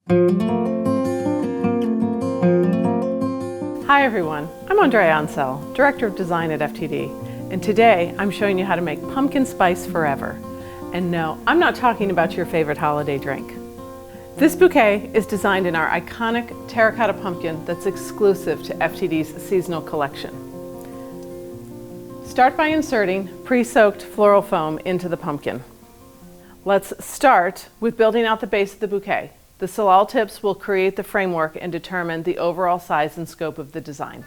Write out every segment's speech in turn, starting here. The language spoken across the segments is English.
Hi everyone, I'm Andrea Ansel, Director of Design at FTD, and today I'm showing you how to make pumpkin spice forever. And no, I'm not talking about your favorite holiday drink. This bouquet is designed in our iconic terracotta pumpkin that's exclusive to FTD's seasonal collection. Start by inserting pre-soaked floral foam into the pumpkin. Let's start with building out the base of the bouquet. The salal tips will create the framework and determine the overall size and scope of the design.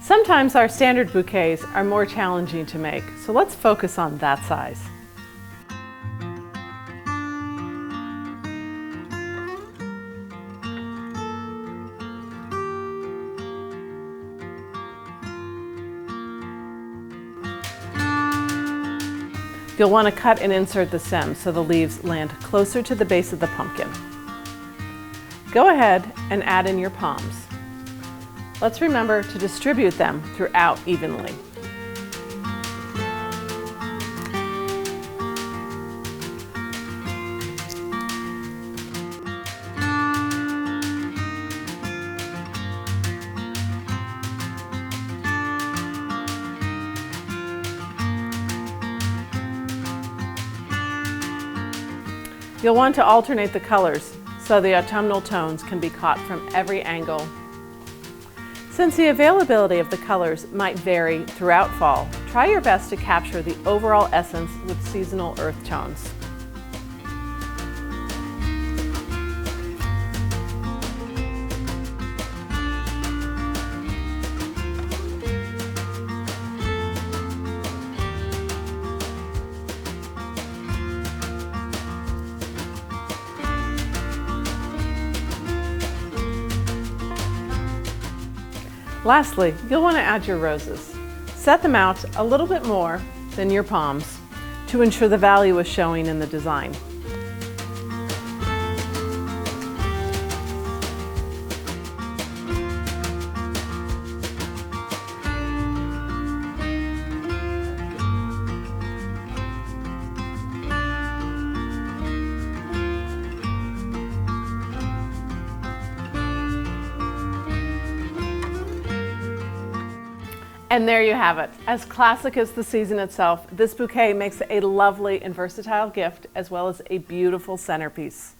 Sometimes our standard bouquets are more challenging to make, so let's focus on that size. You'll want to cut and insert the stem so the leaves land closer to the base of the pumpkin. Go ahead and add in your palms. Let's remember to distribute them throughout evenly. You'll want to alternate the colors so the autumnal tones can be caught from every angle. Since the availability of the colors might vary throughout fall, try your best to capture the overall essence with seasonal earth tones. Lastly, you'll want to add your roses. Set them out a little bit more than your palms to ensure the value is showing in the design. And there you have it. As classic as the season itself, this bouquet makes a lovely and versatile gift as well as a beautiful centerpiece.